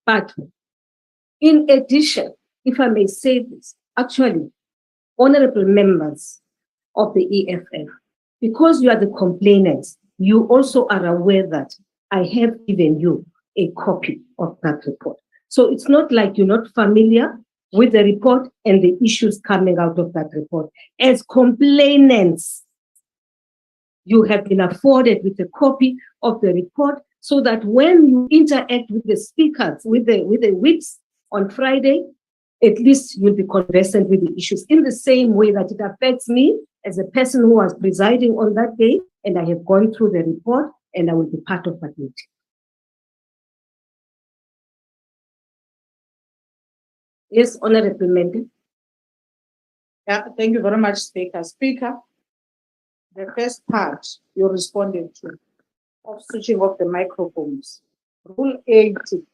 But in addition, if I may say this, actually, honorable members of the EFF, because you are the complainants, you also are aware that I have given you a copy of that report. So it's not like you're not familiar with the report and the issues coming out of that report. As complainants, you have been afforded with a copy of the report so that when you interact with the speakers, with the whips on Friday, at least you'll be conversant with the issues in the same way that it affects me as a person who was presiding on that day, and I have gone through the report and I will be part of that meeting. Yes, Honorable Mendy. Yeah, thank you very much, Speaker. Speaker, the first part you responded to of switching off the microphones, Rule 82.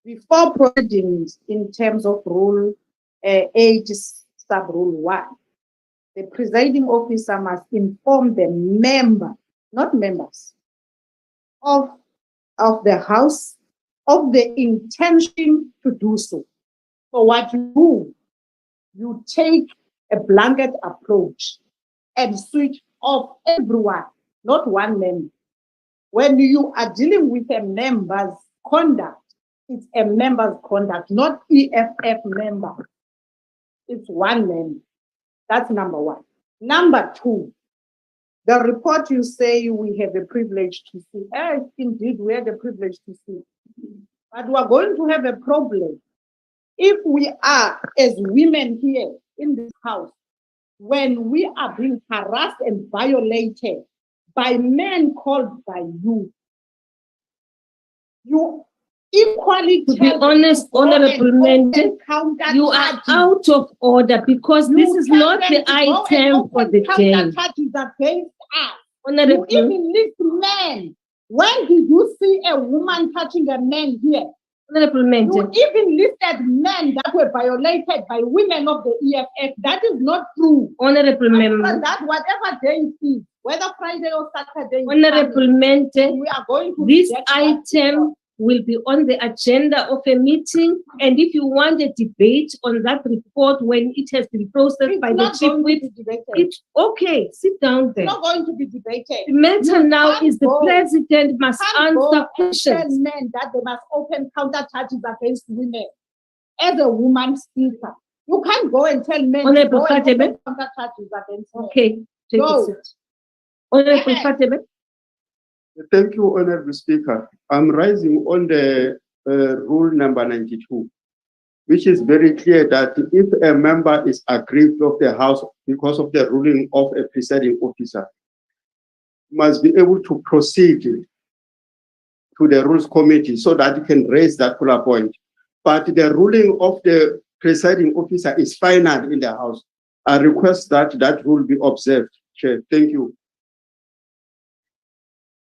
Before proceeding in terms of Rule 8, sub-rule 1, the presiding officer must inform the member, not members, of the House of the intention to do so. So what you do, you take a blanket approach and switch off everyone, not one member. When you are dealing with a member's conduct, it's a member's conduct, not EFF member. It's one member. That's number one. Number two, the report you say we have the privilege to see. Yes, indeed, we have the privilege to see. But we are going to have a problem if we are, as women here in this house, when we are being harassed and violated by men called by you. You equally, to be honest, Honorable Mendy, you are out of order because this is not the item for the day. Honorable, you even list men. When did you see a woman touching a man here? Honorable Mendy, you even listed men that were violated by women of the EFF. That is not true. Honorable Member, that whatever day it is, whether Friday or Saturday, Honorable Mendy, we are going to this item will be on the agenda of a meeting, and if you want a debate on that report when it has been processed by the chief whip, it's okay, sit down there. It's not going to be debated. The matter now is the president must answer questions. Men that they must open counter charges against women. As a woman speaker, you can't go and tell men to go and open counter charges against women. Okay, take a seat. Honorable Fatebe. Thank you, Honorable Speaker. I'm rising on the rule number 92, which is very clear that if a member is aggrieved of the House because of the ruling of a presiding officer, must be able to proceed to the Rules Committee so that he can raise that particular point. But the ruling of the presiding officer is final in the House. I request that that rule be observed, Chair. Thank you.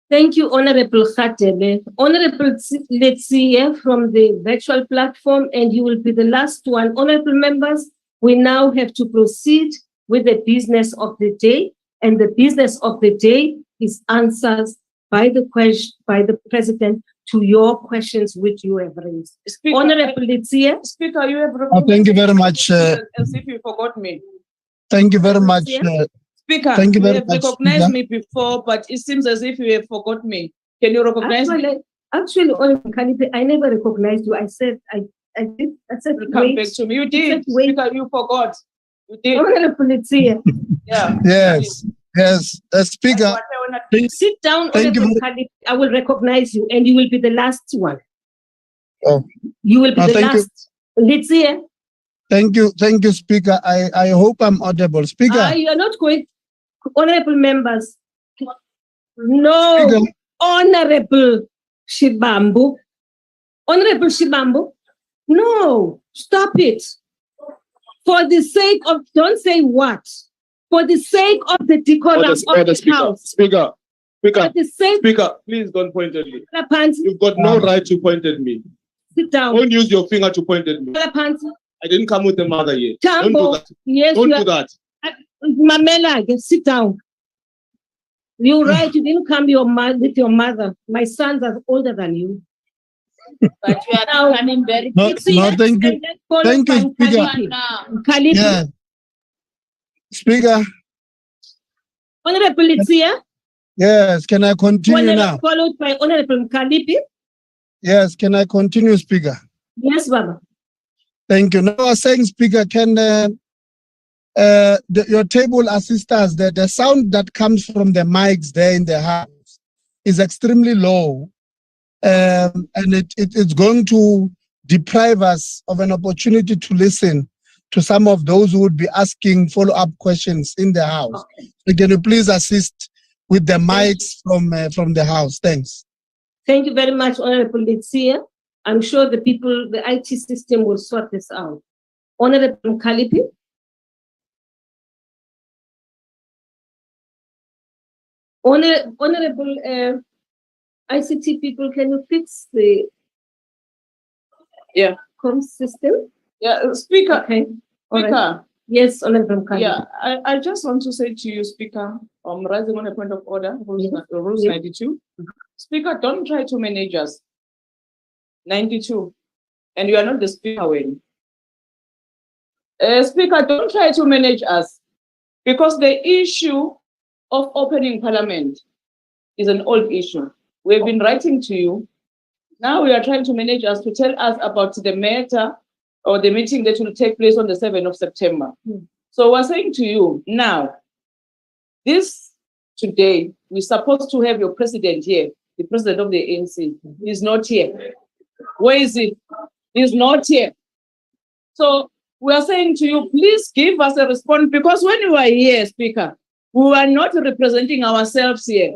Thank you, Honorable Khatebe. Honorable Letsie from the virtual platform, and you will be the last one. Honorable members, we now have to proceed with the business of the day, and the business of the day is answers by the President to your questions which you have raised. Speaker, Honorable Letsie. Speaker, you have thank you very much. As if you forgot me. Thank you very much. Speaker, thank you very have recognized me before, but it seems as if you have forgot me. Can you recognize me? Actually, I never recognized you. I said, I said, come back to me. You did. Speaker, you forgot. You did. Honorable Letsie. Yeah. Yes. Yes. Speaker. Sit down, Honorable Khalid. I will recognize you, and you will be the last one. Oh. You will be the last. Letsie. Thank you, Speaker. I hope I'm audible. Speaker. You are not going. Honorable members. No. Speaker. Honorable Shibambu. Honorable Shibambu. No. Stop it. For the sake of, don't say what. For the sake of the decorum of the House. Speaker, for the sake, Speaker, please don't point at me. Pansi. You've got no right to point at me. Sit down. Don't use your finger to point at me. Pansi. I didn't come with the mother yet. Tambo. Don't do that. Yes, don't do that. Mamela, sit down. You're right, you didn't come with your mother. My sons are older than you. But you are becoming very No, big. no, thank you. Thank you, Speaker. Kalipi. Yeah. Speaker, Honorable Litsia, yes, can I continue now? followed by Honorable Kalipi. Yes, can I continue, Speaker? Yes, Baba. Thank you. Now, I was saying, Speaker, can your table assist us? The sound that comes from the mics there in the house is extremely low, and it's going to deprive us of an opportunity to listen to some of those who would be asking follow-up questions in the house. Okay. So can you please assist with the mics from the house? Thanks. Thank you very much, Honorable Litsia. I'm sure the people, the IT system will sort this out. Honorable Kalipi. Honorable ICT people, can you fix the com system? Yeah, Speaker. Okay. All right. Speaker. Yes, Honorable Kalipi. Yeah, I just want to say to you, Speaker, I'm rising on a point of order, rules Yes. 92. Speaker, don't try to manage us. 92. And you are not the speaker when. Speaker, don't try to manage us, because the issue of opening parliament is an old issue. We've been writing to you. Now we are trying to manage us to tell us about the matter or the meeting that will take place on the 7th of September. So we're saying to you now, today, we're supposed to have your president here, the president of the ANC. He's not here. Where is he? He's not here. So we are saying to you, please give us a response, because when you are here, Speaker, we are not representing ourselves here.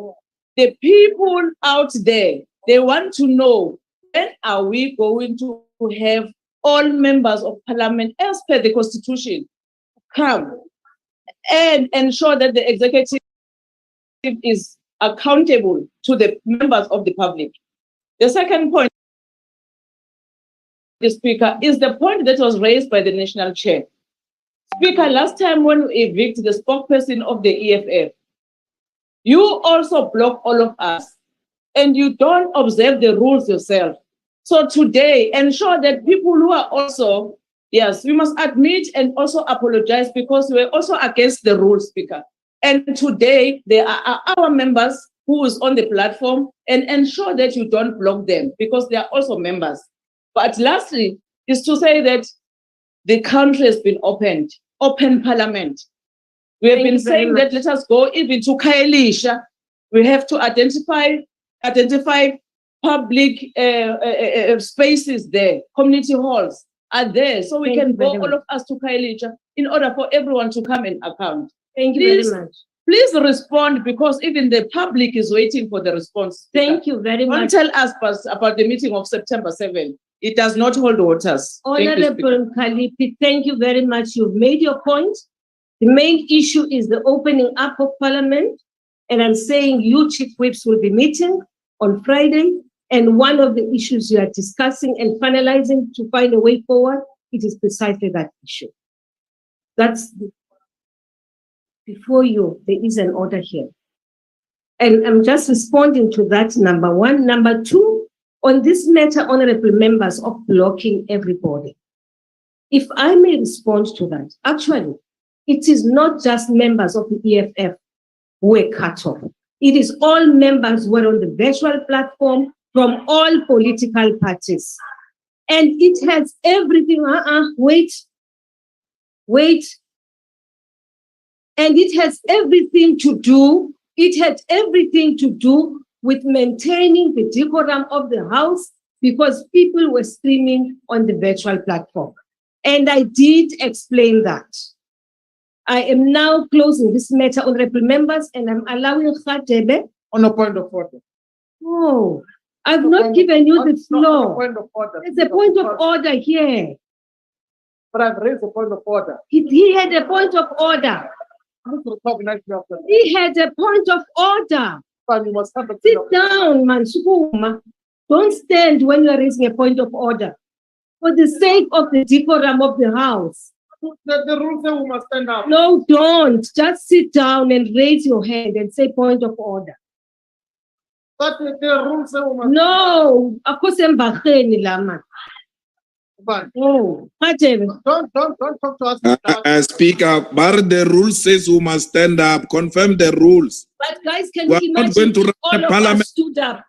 The people out there, they want to know, when are we going to have all members of parliament, as per the constitution, come and ensure that the executive is accountable to the members of the public. The second point, the Speaker, is the point that was raised by the national chair. Speaker, last time when we evicted the spokesperson of the EFF, you also block all of us, and you don't observe the rules yourself. So today, ensure that people who are also, yes, we must admit and also apologize, because we're also against the rules, Speaker. And today, they are our members who is on the platform, and ensure that you don't block them, because they are also members. But lastly, is to say that the country has been open parliament. We have been saying that let us go even to Khayelitsha. We have to identify public spaces there, community halls are there, so we can go all of us to Khayelitsha in order for everyone to come and account. Thank you very much. Please respond, because even the public is waiting for the response. Thank you very much. Don't tell us about the meeting of September 7th. It does not hold waters. Honorable Kalipi, thank you very much. You've made your point. The main issue is the opening up of parliament. And I'm saying you chief whips will be meeting on Friday. And one of the issues you are discussing and finalizing to find a way forward, it is precisely that issue. Before you, there is an order here. And I'm just responding to that, number one. Number two, on this matter, honorable members, of blocking everybody. If I may respond to that, actually, it is not just members of the EFF who were cut off. It is all members who are on the virtual platform from all political parties. And it has everything, wait. And it has everything to do, with maintaining the decorum of the house, because people were streaming on the virtual platform. And I did explain that. I am now closing this matter, honorable members, and I'm allowing Khatebe. On a point of order. Oh, I've not given you the floor. Point of order. There's a point of order here. But I've raised a point of order. He had a point of order. He had a point of order. Sit down, Mansukuma. Don't stand when you are raising a point of order. For the sake of the decorum of the house, The rules say we must stand up. No, don't. Just sit down and raise your hand and say point of order. But the rules say we must. No, akosembageni la man. But Oh, Khatebe. don't talk to us. Speaker, but the rule says we must stand up. Confirm the rules. But guys, can We you are not going imagine to run all the of parliament. us stood up?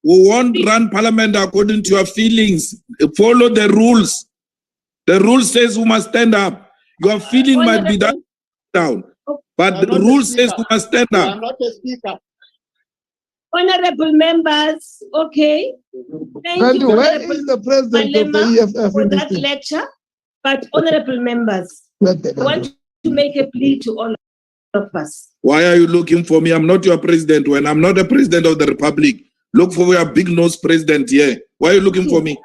We won't run parliament according to your feelings. Follow the rules. The rule says we must stand up. Your feeling might be that down, but I'm the not a rule says speaker. we must stand I'm up. not a speaker. Honorable members, okay. Thank Randy, you, where Honorable is the president of the Malema, EFF for in this that thing? lecture. But honorable members, I want to make a plea to all of us. Why are you looking for me? I'm not your president. When I'm not the president of the republic, look for your big nose president here. Why are you looking for me?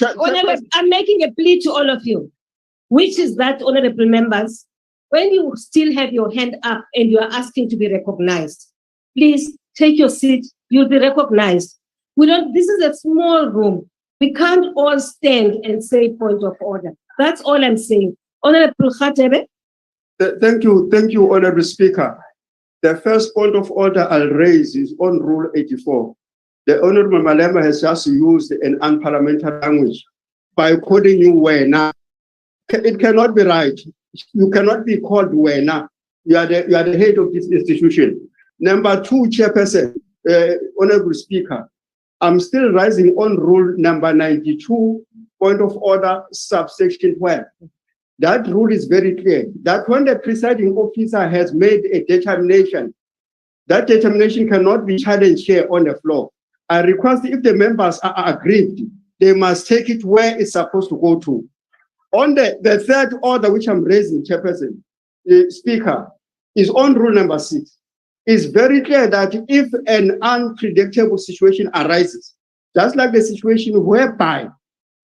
Honorable, I'm making a plea to all of you, which is that, honorable members, when you still have your hand up and you are asking to be recognized, please take your seat. You'll be recognized. This is a small room. We can't all stand and say point of order. That's all I'm saying. Honorable Khatebe. Thank you, Honorable Speaker. The first point of order I'll raise is on Rule 84. The Honorable Malema has just used an unparliamentary language by calling you Wena. It cannot be right. You cannot be called Wena. You are the head of this institution. Number two, Chairperson, Honorable Speaker, I'm still rising on Rule number 92, point of order, subsection 12. That rule is very clear that when the presiding officer has made a determination, that determination cannot be challenged here on the floor. I request if the members are aggrieved, they must take it where it's supposed to go to. On the third order, which I'm raising, Chairperson, the Speaker, is on Rule number 6. It's very clear that if an unpredictable situation arises, just like the situation whereby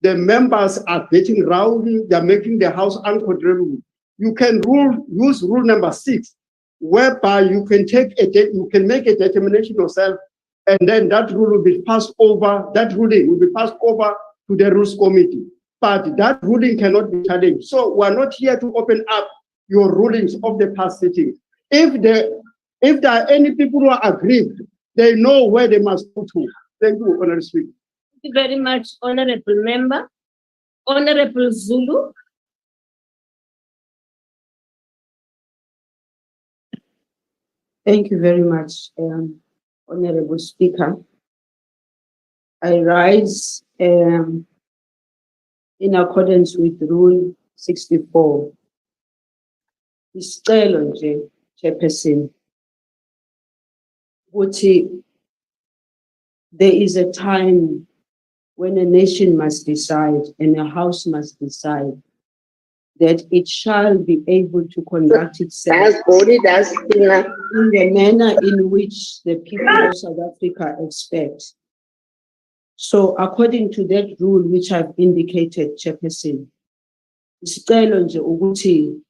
the members are getting rowdy, they're making the house uncontrollable, you can use Rule number 6, whereby you can make a determination yourself, and then that rule will be passed over, that ruling will be passed over to the Rules Committee. But that ruling cannot be challenged. So we're not here to open up your rulings of the past sittings. If there are any people who are aggrieved, they know where they must go to. Thank you, Honorable Speaker. Thank you very much, honorable member. Honorable Zulu. Thank you very much, Honorable Speaker. I rise in accordance with Rule 64. Isicelo nje, Chairperson, ukuthi there is a time when a nation must decide and a house must decide that it shall be able to conduct itself in the manner in which the people of South Africa expect. So according to that rule which I've indicated, Chairperson, isicelo nje ukuthi